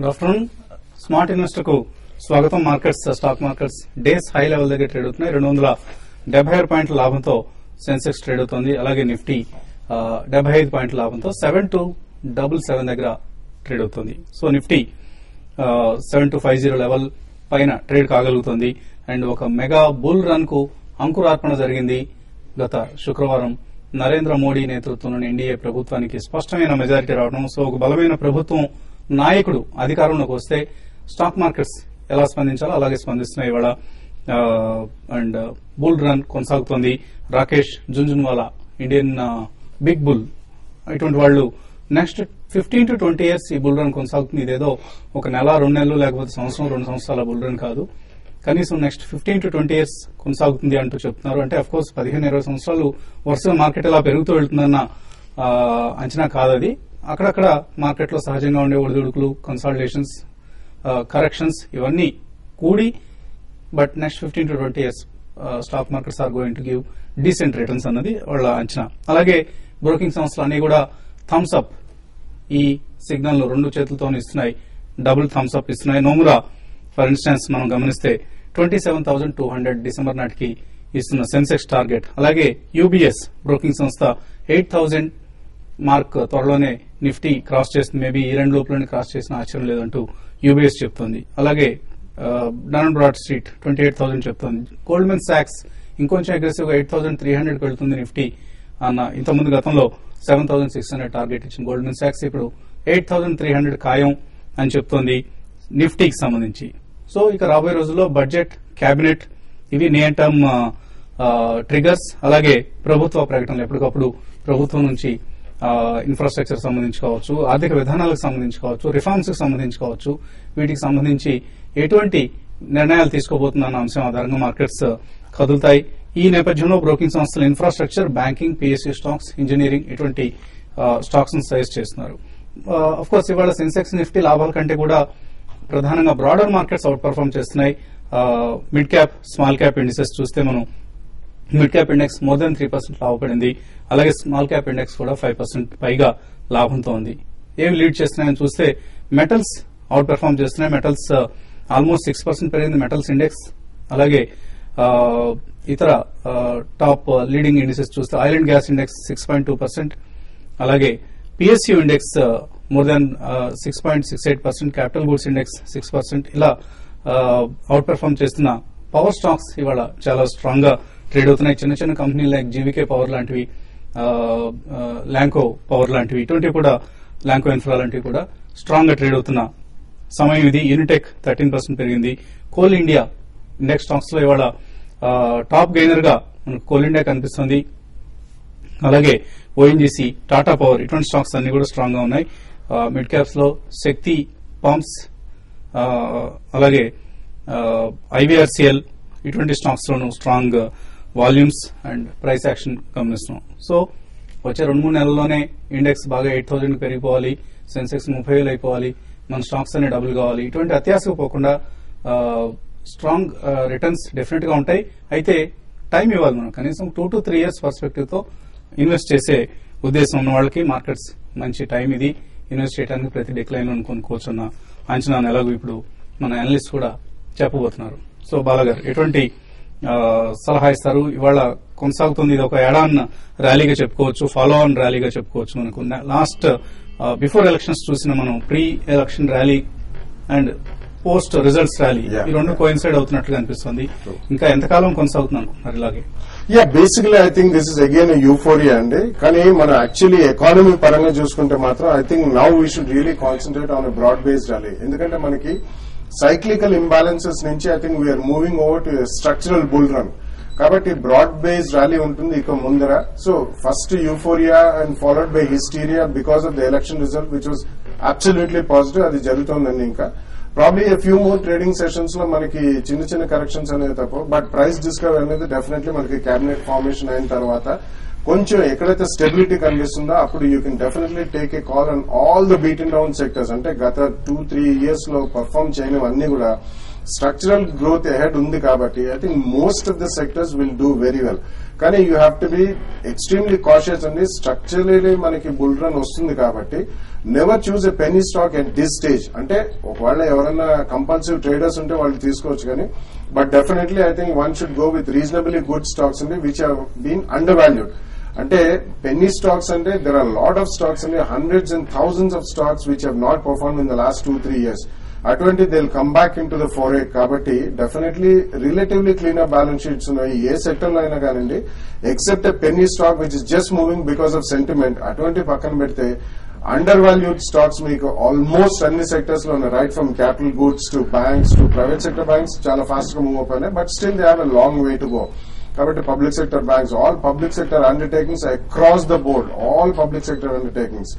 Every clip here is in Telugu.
Good afternoon. స్మార్ట్ ఇన్వెస్టర్ కు స్వాగతం. Markets stock markets days high level దగ్గర ట్రేడ్ అవుతున్నాయి. 276 పాయింట్ల లాభంతో సెన్సెక్స్ ట్రేడ్ అవుతోంది. అలాగే నిఫ్టీ 75 పాయింట్ల లాభంతో 7277 దగ్గర ట్రేడ్ అవుతోంది. సో నిఫ్టీ 7250 లెవెల్ పైన ట్రేడ్ కాగలుగుతుంది. అండ్ ఒక మెగా బుల్ రన్ కు అంకురార్పణ జరిగింది గత శుక్రవారం. నరేంద్ర మోడీ నేతృత్వంలోని ఎన్డీఏ ప్రభుత్వానికి స్పష్టమైన మెజారిటీ రావడం. సో ఒక బలమైన ప్రభుత్వం నాయకుడు అధికారంలోకి వస్తే స్టాక్ మార్కెట్స్ ఎలా స్పందించాలో అలాగే స్పందిస్తున్నాయి ఇవాళ. అండ్ బుల్ రన్ కొనసాగుతోంది. Rakesh Jhunjhunwala, Indian big bull, ఇటువంటి వాళ్ళు నెక్స్ట్ 15 to 20 years ఈ బుల్ రన్ కొనసాగుతుంది. ఇదేదో ఒక నెల 2 నెలలు లేకపోతే సంవత్సరం 2 సంవత్సరాల బుల్ రన్ కాదు. కనీసం నెక్స్ట్ 15 to 20 years కొనసాగుతుంది అంటూ చెప్తున్నారు. అంటే అఫ్ కోర్స్ 15-20 సంవత్సరాలు వరుసగా మార్కెట్ ఇలా పెరుగుతూ వెళ్తుందన్న అంచనా కాదది. అక్కడక్కడ మార్కెట్ లో సహజంగా ఉండే ఒడిదుడుకులు, కన్సాలిడేషన్స్, కరెక్షన్స్ ఇవన్నీ కూడి but next 15 to 20 years stock markets are going to give decent returns అన్నది వాళ్ళ అంచనా. అలాగే బ్రోకింగ్ సంస్థలు అన్ని కూడా థమ్స్ అప్ ఈ సిగ్నల్ ను 2 చేతులతో ఇస్తున్నాయి. డబుల్ థమ్స్ అప్ ఇస్తున్నాయి. నోమురా ఫర్ ఇన్స్టెన్స్ మనం గమనిస్తే 27,200 డిసెంబర్ నాటికి ఇస్తున్న సెన్సెక్స్ టార్గెట్. అలాగే యూబీఎస్ బ్రోకింగ్ సంస్థ 8,000 మార్క్ త్వరలోనే నిఫ్టీ క్రాస్ చేస్తుంది. మేబీ ఈ 2 లోపలనే క్రాస్ చేసిన ఆశ్చర్యం లేదంటూ యూబీఎస్ చెప్తోంది. అలాగే డన్ అండ్ బ్రాడ్ స్ట్రీట్ 28,000 చెప్తోంది. గోల్డ్మెన్ సాక్స్ ఇంకొంచెం అగ్రెసివ్ గా 8,300 కి వెళ్తుంది నిఫ్టీ అన్న. ఇంతకుముందు గతంలో 7,600 టార్గెట్ ఇచ్చిన గోల్డ్మెన్ సాక్స్ ఇప్పుడు 8,300 ఖాయం అని చెప్తోంది నిఫ్టీకి సంబంధించి. సో ఇక రాబోయే రోజుల్లో బడ్జెట్, కేబినెట్ ఇవి నియర్ టర్మ్ ట్రిగర్స్. అలాగే ప్రభుత్వ ప్రకటనలు ఎప్పటికప్పుడు ప్రభుత్వం నుంచి ఇన్ఫ్రాస్ట్రక్చర్ సంబంధించి కావచ్చు, ఆర్థిక విధానాలకు సంబంధించి కావచ్చు, రిఫార్మ్స్ కి సంబంధించి కావచ్చు, వీటికి సంబంధించి ఎటువంటి నిర్ణయాలు తీసుకోబోతుందన్న అంశం ఆధారంగా మార్కెట్స్ కదులుతాయి. ఈ నేపథ్యంలో బ్రోకింగ్ సంస్థలు infrastructure, banking, PSU stocks, engineering ఇటువంటి స్టాక్స్ ను సజెస్ట్ చేస్తున్నారు. అఫ్ కోర్స్ ఇవాళ సెన్సెక్స్, నిఫ్టీ లాభాల కంటే కూడా ప్రధానంగా బ్రాడర్ మార్కెట్స్ అవుట్ పర్ఫార్మ్ చేస్తున్నాయి. Mid cap, small cap indices చూస్తే మనం mid cap index more than 3% లాభపడింది. అలాగే స్మాల్ క్యాప్ ఇండెక్స్ కూడా 5% పైగా లాభంతో ఉంది. ఏమి లీడ్ చేస్తున్నాయని చూస్తే మెటల్స్ అవుట్ పర్ఫార్మ్ చేస్తున్నాయి. మెటల్స్ ఆల్మోస్ట్ 6% పెరిగింది మెటల్స్ ఇండెక్స్. అలాగే ఇతర టాప్ లీడింగ్ ఇండిసెస్ చూస్తే ఆయిల్ అండ్ గ్యాస్ ఇండెక్స్ 6.2%. అలాగే PSU index more than 6.68%. Capital goods index 6%. ఇలా అవుట్ పర్ఫార్మ్ చేస్తున్న పవర్ స్టాక్స్ ఇవాళ చాలా స్ట్రాంగ్ గా ట్రేడ్ అవుతున్నాయి. చిన్న చిన్న కంపెనీలు లైక్ జీవీకే పవర్ లాంటివి, ల్యాంకో పవర్ లాంటివి, ఇటువంటివి కూడా, ల్యాంకో ఇన్ఫ్రా లాంటివి కూడా స్ట్రాంగ్ గా ట్రేడ్ అవుతున్న సమయం ఇది. యూనిటెక్ 13% పెరిగింది. కోల్ ఇండియా ఇండెక్స్ స్టాక్స్ లో ఇవాళ టాప్ గెయినర్ గా మనకు కోల్ ఇండియా కనిపిస్తుంది. అలాగే ఓఎన్జీసీ, టాటా పవర్ ఇటువంటి స్టాక్స్ అన్ని కూడా స్ట్రాంగ్ గా ఉన్నాయి. మిడ్ క్యాప్స్ లో శక్తి పంప్స్, అలాగే ఐవీఆర్సీఎల్ ఇటువంటి స్టాక్స్ లోను strong volumes and price action గమనిస్తున్నాం. సో వచ్చే 2-3 నెలల్లోనే ఇండెక్స్ బాగా 8,000 పెరిగిపోవాలి, సెన్సెక్స్ 30,000 అయిపోవాలి, మన స్టాక్స్ అన్ని డబుల్ కావాలి. ఇటువంటి అత్యాశకు పోకుండా స్ట్రాంగ్ రిటర్న్స్ డెఫినెట్ గా ఉంటాయి. అయితే టైం ఇవ్వాలి మనం. కనీసం 2 to 3 years పర్స్పెక్టివ్ తో ఇన్వెస్ట్ చేసే ఉద్దేశం ఉన్న వాళ్ళకి మార్కెట్స్ మంచి టైం ఇది. ఇన్వెస్ట్ చేయడానికి ప్రతి డిక్లైన్ లో కొనుక్కోవచ్చు అన్న అంచనాను ఎలాగో ఇప్పుడు మన అనలిస్ట్ కూడా చెప్పబోతున్నారు. సో బాలగారు ఎటువంటి సలహా ఇస్తారు? ఇవాళ కొనసాగుతుంది. ఇది ఒక యాడాన్ ర్యాలీగా చెప్పుకోవచ్చు, ఫాలో ఆన్ ర్యాలీగా చెప్పుకోవచ్చు. మనకు లాస్ట్ బిఫోర్ ఎలక్షన్స్ చూసిన మనం pre election rally and post results rally ఈ 2 కోయిన్సైడ్ అవుతున్నట్లుగా అనిపిస్తుంది. ఇంకా ఎంతకాలం కొనసాగుతుంది అనుకుంటున్నారు ఇలాగే? Basically I think this is again euphoria అండి. కానీ మనం యాక్చువల్లీ ఎకానమీ పరంగా చూసుకుంటే మాత్రం I think now we should really concentrate on broad based rally. ఎందుకంటే మనకి సైక్లికల్ ఇంబ్యాలెన్సెస్ నుంచి I think we are moving over to structural bull run. కాబట్టి బ్రాడ్ బేస్డ్ ర్యాలీ ఉంటుంది ఇక ముందర. So first euphoria and followed by hysteria because of the election result which was absolutely positive. అది జరుగుతోందండి. ఇంకా probably a few more trading sessions లో మనకి చిన్న చిన్న కరెక్షన్స్ అనేది తప్ప, బట్ ప్రైస్ డిస్కవరీ అనేది డెఫినెట్లీ మనకి క్యాబినెట్ ఫార్మేషన్ అయిన తర్వాత కొంచెం ఎక్కడైతే స్టెబిలిటీ కనిపిస్తుందో అప్పుడు you can definitely take a call on all the beaten down sectors. అంటే గత 2-3 years లో పర్ఫార్మ్ చేయనివన్నీ కూడా స్ట్రక్చరల్ గ్రోత్ అహెడ్ ఉంది కాబట్టి I think most of the sectors will do very well. కానీ you have to be extremely cautious అండి. స్ట్రక్చరలీ మనకి బుల్ రన్ వస్తుంది కాబట్టి never choose a penny stock at this stage. అంటే ఒకవేళ ఎవరైనా కంపల్సివ్ ట్రేడర్స్ ఉంటే వాళ్ళు తీసుకోవచ్చు కానీ but definitely I think one should go with reasonably good stocks అండి which have been undervalued. అంటే పెన్నీ స్టాక్స్ అంటే there are lot of stocks అండి, hundreds and thousands of stocks which have not perform in the last 2-3 years. అటువంటి they will come back in to the fore. కాబట్టి definitely relatively clean up balance sheets ఉన్నాయి ఏ సెక్టర్ లో అయినా కానివ్వండి, except a penny stock which is just moving because of sentiment. అటువంటి పక్కన పెడితే అండర్ వాల్యూడ్ స్టాక్స్ మీకు ఆల్మోస్ట్ అన్ని సెక్టర్స్ లో ఉన్నాయి. Right from capital goods to banks to private sector banks చాలా ఫాస్ట్ గా మూవ్ అయిపోయినాయి, but still they have a long way to go. కాబట్టి public sector banks, all public sector undertakings across the board, all public sector undertakings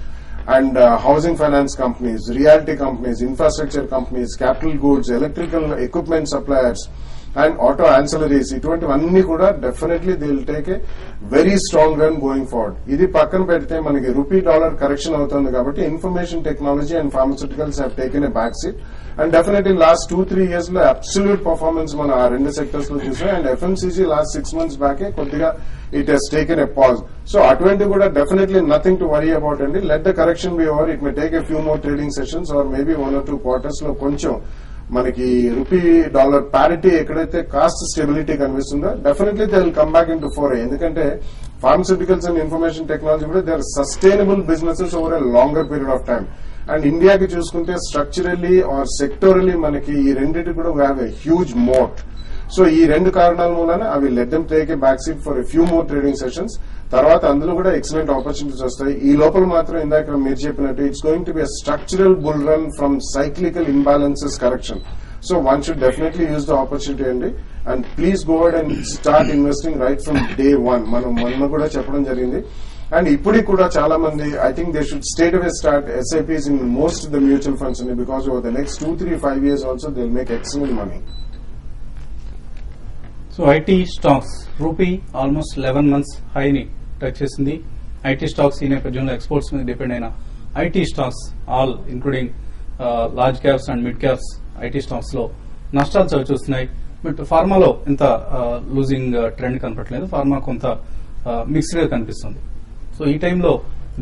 and housing finance companies, realty companies, infrastructure companies, capital goods, electrical equipment suppliers and auto ancillaries, ఇటువంటివన్నీ కూడా definitely they will take a very strong run going forward. ఇది పక్కన పెడితే మనకి రూపీ డాలర్ కరెక్షన్ అవుతుంది కాబట్టి information technology and pharmaceuticals have taken a back seat. And definitely last 2-3 years లో అబ్సల్యూట్ పర్ఫార్మెన్స్ మనం ఆ రెండు సెక్టర్స్ లో చూసాం. అండ్ ఎఫ్ఎంసీజీ లాస్ట్ 6 months బ్యాకే కొద్దిగా it has taken a pause. So అటువంటి కూడా definitely nothing to worry about అండి. Let the correction B over. It may take a few more trading sessions or maybe 1 or 2 quarters లో కొంచెం మనకి రూపీ డాలర్ ప్యారిటీ ఎక్కడైతే కాస్ట్ స్టెబిలిటీ కనిపిస్తుందో definitely they will come back in to fore. ఎందుకంటే ఫార్మస్యూటికల్స్ అండ్ ఇన్ఫర్మేషన్ టెక్నాలజీ కూడా they are sustainable businesses over a longer period of time. And ఇండియాకి చూసుకుంటే స్ట్రక్చరల్లీ ఆర్ సెక్టోరల్లీ మనకి ఈ రెండింటి కూడా we have a huge moat. So ఈ రెండు కారణాల మూలన అవి let them take a back seat for a few more trading sessions. తర్వాత అందులో కూడా ఎక్సలెంట్ ఆపర్చునిటీస్ వస్తాయి. ఈ లోపల మాత్రం ఇందాక మీరు చెప్పినట్టు it's going to be a structural bull run from cyclical imbalances correction. So one should definitely use the opportunity అండి. And please go ahead and start investing right from day 1. మనం మొన్న కూడా చెప్పడం జరిగింది. అండ్ ఇప్పటికి కూడా చాలా మంది I think they should straight away start SIPs in most of the mutual funds అండి, because over the next 2-3-5 years also they will make excellent money. So IT stocks rupee almost 11 months హైని టచ్ చేసింది. ఐటీ స్టాక్స్ ఈ నేపథ్యంలో ఎక్స్పోర్ట్స్ మీద డిపెండ్ అయిన IT stocks all including large caps and mid caps IT stocks లో నష్టాలు చవి చూస్తున్నాయి. బట్ ఫార్మాలో ఇంత లూజింగ్ ట్రెండ్ కనపట్లేదు. ఫార్మా కొంత మిక్స్డ్ గా కనిపిస్తుంది. సో ఈ టైంలో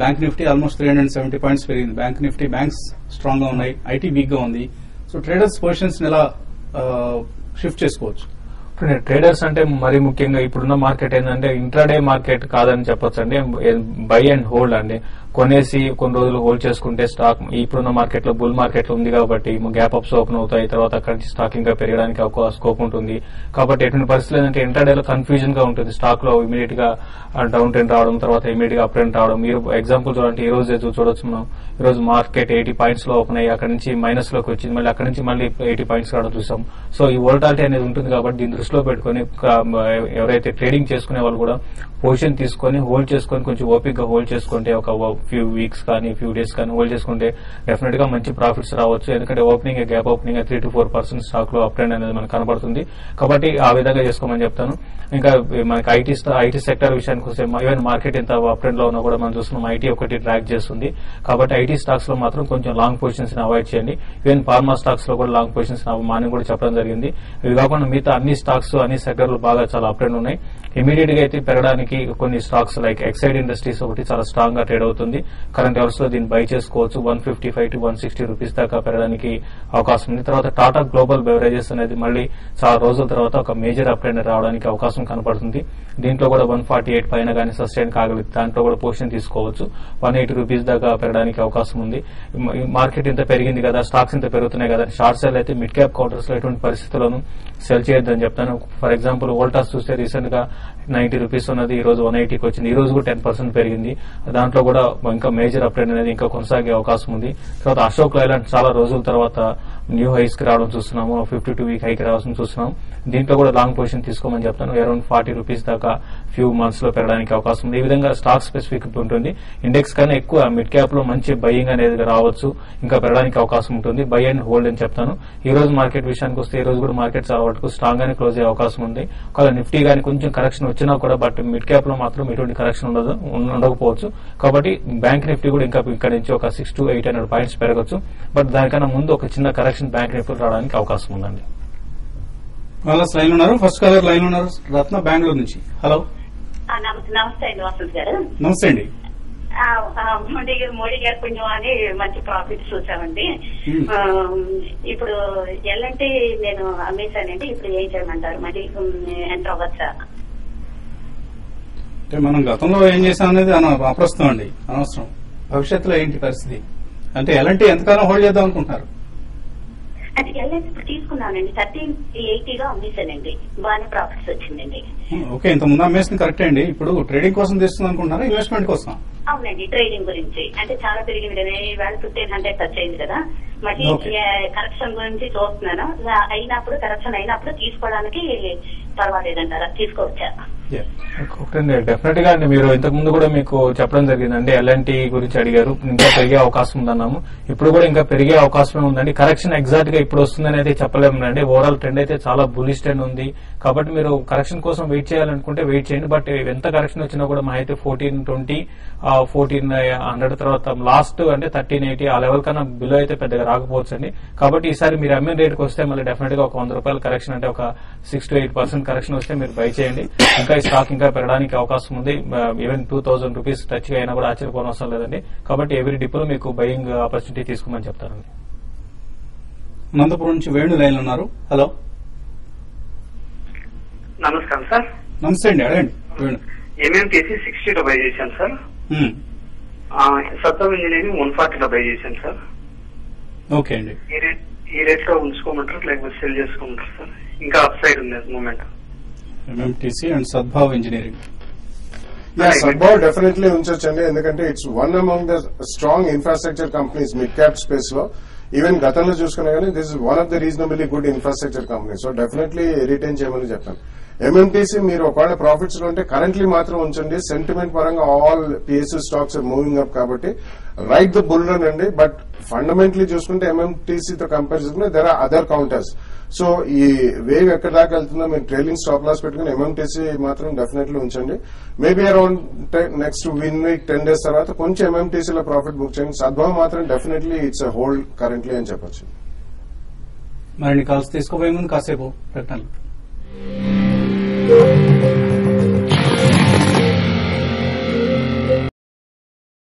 బ్యాంక్ నిఫ్టీ ఆల్మోస్ట్ 370 points పెరిగింది. బ్యాంక్ నిఫ్టీ బ్యాంక్స్ స్ట్రాంగ్ గా ఉన్నాయి, ఐటీ వీక్ గా ఉంది. సో ట్రేడర్స్ పొజిషన్స్ ఎలా షిఫ్ట్ చేసుకోవచ్చు? ట్రేడర్స్ అంటే మరి ముఖ్యంగా ఇప్పుడున్న మార్కెట్ ఏంటంటే ఇంట్రాడే మార్కెట్ కాదని చెప్పొచ్చు అండి. బై అండ్ హోల్డ్ అండి. కొనేసి కొన్ని రోజులు హోల్డ్ చేసుకుంటే స్టాక్ ఇప్పుడున్న మార్కెట్ లో బుల్ మార్కెట్ లో ఉంది కాబట్టి గ్యాప్ అప్స్ ఓపెన్ అవుతాయి. తర్వాత అక్కడి నుంచి స్టాక్ ఇంకా పెరగడానికి ఒక స్కోప్ ఉంటుంది. కాబట్టి ఎటువంటి పరిస్థితులు ఏంటంటే ఇంట్రాడేలో కన్ఫ్యూజన్ గా ఉంటుంది. స్టాక్ లో ఇమీడియట్ గా డౌన్ ట్రెండ్ రావడం, తర్వాత ఇమీడియట్ గా అప్ ట్రెండ్ రావడం. మీరు ఎగ్జాంపుల్ చూడండి, ఈ రోజు చూడొచ్చు మనం. ఈ రోజు మార్కెట్ 80 points లో ఓపెన్ అయ్యి అక్కడి నుంచి మైనస్ లోకి వచ్చింది, మళ్ళీ అక్కడి నుంచి మళ్ళీ 80 points రావడం చూసాం. సో ఈ వోలటాలిటీ అనేది ఉంటుంది కాబట్టి దీన్ని దృష్టిలో పెట్టుకుని ఎవరైతే ట్రేడింగ్ చేసుకునే వాళ్ళు కూడా పొజిషన్ తీసుకొని హోల్డ్ చేసుకొని కొంచెం ఓపిక్ గా హోల్డ్ చేసుకుంటే ఒక ఫ్యూ వీక్స్ కానీ ఫ్యూ డేస్ కానీ హోల్డ్ చేసుకుంటే డెఫినెట్ గా మంచి ప్రాఫిట్స్ రావచ్చు. ఎందుకంటే opening gap opening 3 to 4% stock లో అప్ ట్రెండ్ అనేది మనకు కనబడుతుంది. కాబట్టి ఆ విధంగా చేసుకోమని చెప్తాను. ఇంకా మనకి ఐటీ సెక్టర్ విషయానికి వస్తే ఈవెన్ మార్కెట్ ఎంత అప్ ట్రెండ్ లో ఉన్నా కూడా మనం చూస్తున్నాం ఐటీ ఒకటి ట్రాక్ చేస్తుంది. కాబట్టి ఐటీ స్టాక్స్ లో మాత్రం కొంచెం లాంగ్ పొజిషన్స్ ని అవాయిడ్ చేయండి. ఈవెన్ ఫార్మా స్టాక్స్ లో కూడా లాంగ్ పొజిషన్స్ మార్నింగ్ కూడా చెప్పడం జరిగింది. ఇవి కాకుండా మిగతా అన్ని స్టాక్స్ అన్ని సెక్టర్లు బాగా చాలా అప్ ట్రెండ్ ఉన్నాయి. ఇమీడియట్ గా అయితే పెరగడానికి కొన్ని స్టాక్స్ లైక్ ఎక్సైడ్ ఇండస్ట్రీస్ ఒకటి చాలా స్ట్రాంగ్ గా ట్రేడ్ అవుతుంది. కరెంట్ అవర్స్ లో దీన్ని బై చేసుకోవచ్చు. 155 to 160 రూపీస్ దాకా పెరగడానికి అవకాశం ఉంది. తర్వాత టాటా గ్లోబల్ బెవరేజెస్ అనేది మళ్ళీ చాలా రోజుల తర్వాత ఒక మేజర్ అప్ ట్రెండ్ రావడానికి అవకాశం కనపడుతుంది. దీంట్లో కూడా 148 పైన కానీ సస్టైన్ కాగలిగి దాంట్లో కూడా పొజిషన్ తీసుకోవచ్చు. 180 రూపీస్ దాకా పెరగడానికి అవకాశం ఉంది. మార్కెట్ ఇంత పెరిగింది కదా, స్టాక్స్ ఇంత పెరుగుతున్నాయి కదా, షార్ట్ సెల్ అయితే మిడ్ క్యాప్ కౌంటర్స్ లో ఎటువంటి పరిస్థితుల్లోనూ సెల్ చేయొద్దని చెప్తాను. ఫర్ ఎగ్జాంపుల్ వోల్టాస్ చూస్తే రీసెంట్ గా 90 రూపీస్ ఉన్నది ఈ రోజు 180కి వచ్చింది. ఈ రోజు కూడా 10% పెరిగింది. దాంట్లో కూడా ఇంకా మేజర్ అప్ ట్రెండ్ అనేది ఇంకా కొనసాగే అవకాశం ఉంది. తర్వాత అశోక్ లైలాండ్ చాలా రోజుల తర్వాత న్యూ హైస్ కి రావడం చూస్తున్నాము. 52 వీక్ హైకి రావడం చూస్తున్నాం. దీంట్లో కూడా లాంగ్ పొజిషన్ తీసుకోమని చెప్తాను. అరౌండ్ 40 రూపీస్ దాకా ఫ్యూ మంత్స్ లో పెరగడానికి అవకాశం ఉంది. ఈ విధంగా స్టాక్ స్పెసిఫిక్ ఉంటుంది. ఇండెక్స్ కన్నా ఎక్కువ మిడ్ క్యాప్ లో మంచి బయింగ్ అనేది రావచ్చు, ఇంకా పెరగడానికి అవకాశం ఉంటుంది. బై అండ్ హోల్డ్ అని చెప్తాను. ఈ రోజు మార్కెట్ విషయానికి వస్తే ఈ రోజు కూడా మార్కెట్ చాలా వరకు స్ట్రాంగ్ గానే క్లోజ్ అయ్యే అవకాశం ఉంది. ఒకవేళ నిఫ్టీ గానీ కొంచెం కరెక్షన్ వచ్చినా కూడా బట్ మిడ్ క్యాప్ లో మాత్రం ఎటువంటి కరెక్షన్ ఉండకపోవచ్చు. కాబట్టి బ్యాంక్ నిఫ్టీ కూడా ఇంకా ఇక్కడ నుంచి ఒక 600 to 800 పాయింట్స్ పెరగచ్చు. బట్ దానికన్నా ముందు ఒక చిన్న కరెక్షన్ బ్యాంక్ నిఫ్టీ రావడానికి అవకాశం ఉందండి. వాళ్ళ లైన్ ఉన్నారు. ఫస్ట్ కాలర్ లైన్ ఉన్నారు, రత్న బెంగళూరు నుంచి. హలో, నమస్తే అండి వసంత్ గారు. నమస్తే అండి. మోడీ గారు కొంచెం అని మంచి ప్రాఫిట్ చూసామండి. ఇప్పుడు ఎల్లంటి నేను అమ్మేశానండి. ఇప్పుడు ఏం చేయమంటారు? మళ్ళీ ఎంటర్ అవ్వచ్చా? అంటే మనం గతంలో ఏం చేసాం అనేది అప్రస్తుతం అండి, అనవసరం. భవిష్యత్తులో ఏంటి పరిస్థితి అంటే ఎలాంటి ఎంతకాలం హోల్డ్ చేద్దాం అనుకుంటున్నారు? అంటే ఎల్ఐసి ఇప్పుడు తీసుకున్నానండి, 1380 అమ్మేశానండి. బాగానే ప్రాఫిట్స్ వచ్చిందండి. ఓకే, ఇంత ముందు అమ్మేసింది కరెక్టే అండి. ఇప్పుడు ట్రేడింగ్ కోసం తీస్తుంది అనుకుంటున్నారా, ఇన్వెస్ట్మెంట్ కోసం? అవునండి, ట్రేడింగ్ గురించి. అంటే చాలా పెరిగింది కదా, ఇవాళ 1500 టచ్ అయింది కదా. మళ్ళీ కరెక్షన్ గురించి చూస్తున్నాను. అయినప్పుడు కరెక్షన్ అయినప్పుడు తీసుకోవడానికి పర్వాలేదంటారా? తీసుకోవచ్చా? డెఫినెట్ గా అండి. మీరు ఇంతకు ముందు కూడా మీకు చెప్పడం జరిగిందండి, ఎల్ఎన్టీ గురించి అడిగారు. ఇంకా పెరిగే అవకాశం ఉందన్నాము. ఇప్పుడు కూడా ఇంకా పెరిగే అవకాశమే ఉందండి. కరెక్షన్ ఎగ్జాక్ట్ గా ఇప్పుడు వస్తుందని అయితే చెప్పలేమండి. ఓవరాల్ ట్రెండ్ అయితే చాలా బులిష్ ట్రెండ్ ఉంది. కాబట్టి మీరు కరెక్షన్ కోసం వెయిట్ చేయాలనుకుంటే వెయిట్ చేయండి. బట్ ఎంత కరెక్షన్ వచ్చినా కూడా మా అయితే 1420, 1400 తర్వాత లాస్ట్ అంటే 1380 ఆ లెవెల్ కన్నా బిలో అయితే పెద్దగా రాకపోవచ్చు అండి. కాబట్టి ఈసారి మీరు అమ్మిన రేట్కి వస్తే మళ్ళీ డెఫినెట్ గా ఒక 100 రూపాయల కరెక్షన్ అంటే ఒక 6 to 8% కరెక్షన్ వస్తే మీరు బై చేయండి. ఇంకా ఈ స్టాక్ ఇంకా పెరగడానికి అవకాశం ఉంది. ఈవెన్ 2000 రూపీస్ టచ్ గా అయినా కూడా ఆశ్చర్యపోనవసరం లేదండి. కాబట్టి ఎవ్రీ డిప్లో మీకు బయింగ్ ఆపర్చునిటీ తీసుకోమని చెప్తారండి. అనంతపురం నుంచి వేణు లైన్ ఉన్నారు. హలో, నమస్కారం సార్. నమస్తే అండి, అడగండి. వేణు ఎంఎంటీసీ 60 బై చేశాను సార్. సత్తా ఇంజనీరింగ్ 140 బై చేశాను సార్. ఓకే అండి. ఈ రేట్ లో ఉంచుకోమంటారు లేకపోతే సెల్ చేసుకోమంటారు సార్? ఇంకా అప్ సైడ్ ఉంది movement. MMTC and Sadbhav engineering. Sadbhav definitely ఉంచొచ్చండి. ఎందుకంటే it's one among the strong infrastructure companies mid cap space లో. ఈవెన్ గతంలో చూసుకున్నా కానీ this is one of the reasonably good infrastructure company. So definitely retain చేయమని చెప్తాను. ఎంఎంటీసీ మీరు ఒకవేళ ప్రాఫిట్స్ లో ఉంటే కరెంట్లీ మాత్రం ఉంచండి. సెంటిమెంట్ పరంగా all PSU stocks are moving up కాబట్టి రైట్ ద బుల్ రన్ అండి. బట్ ఫండమెంటలీ చూసుకుంటే ఎంఎంటీసీతో కంపేర్ చేసుకుంటే there are other counters. So ఈ వేవ్ ఎక్కడి దాకా వెళ్తుందో మీరు ట్రైలింగ్ స్టాప్ లాస్ పెట్టుకుని ఎంఎంటీసీ మాత్రం డెఫినెట్లీ ఉంచండి. Maybe around next week 10 days తర్వాత కొంచెం ఎంఎంటీసీలో ప్రాఫిట్ బుక్ చేయండి. సద్భావ్ మాత్రం definitely it's a hold currently అని చెప్పొచ్చు. మరిన్ని కాల్స్ తీసుకోబోయే ముందు కాసేపు ప్రకటనలు.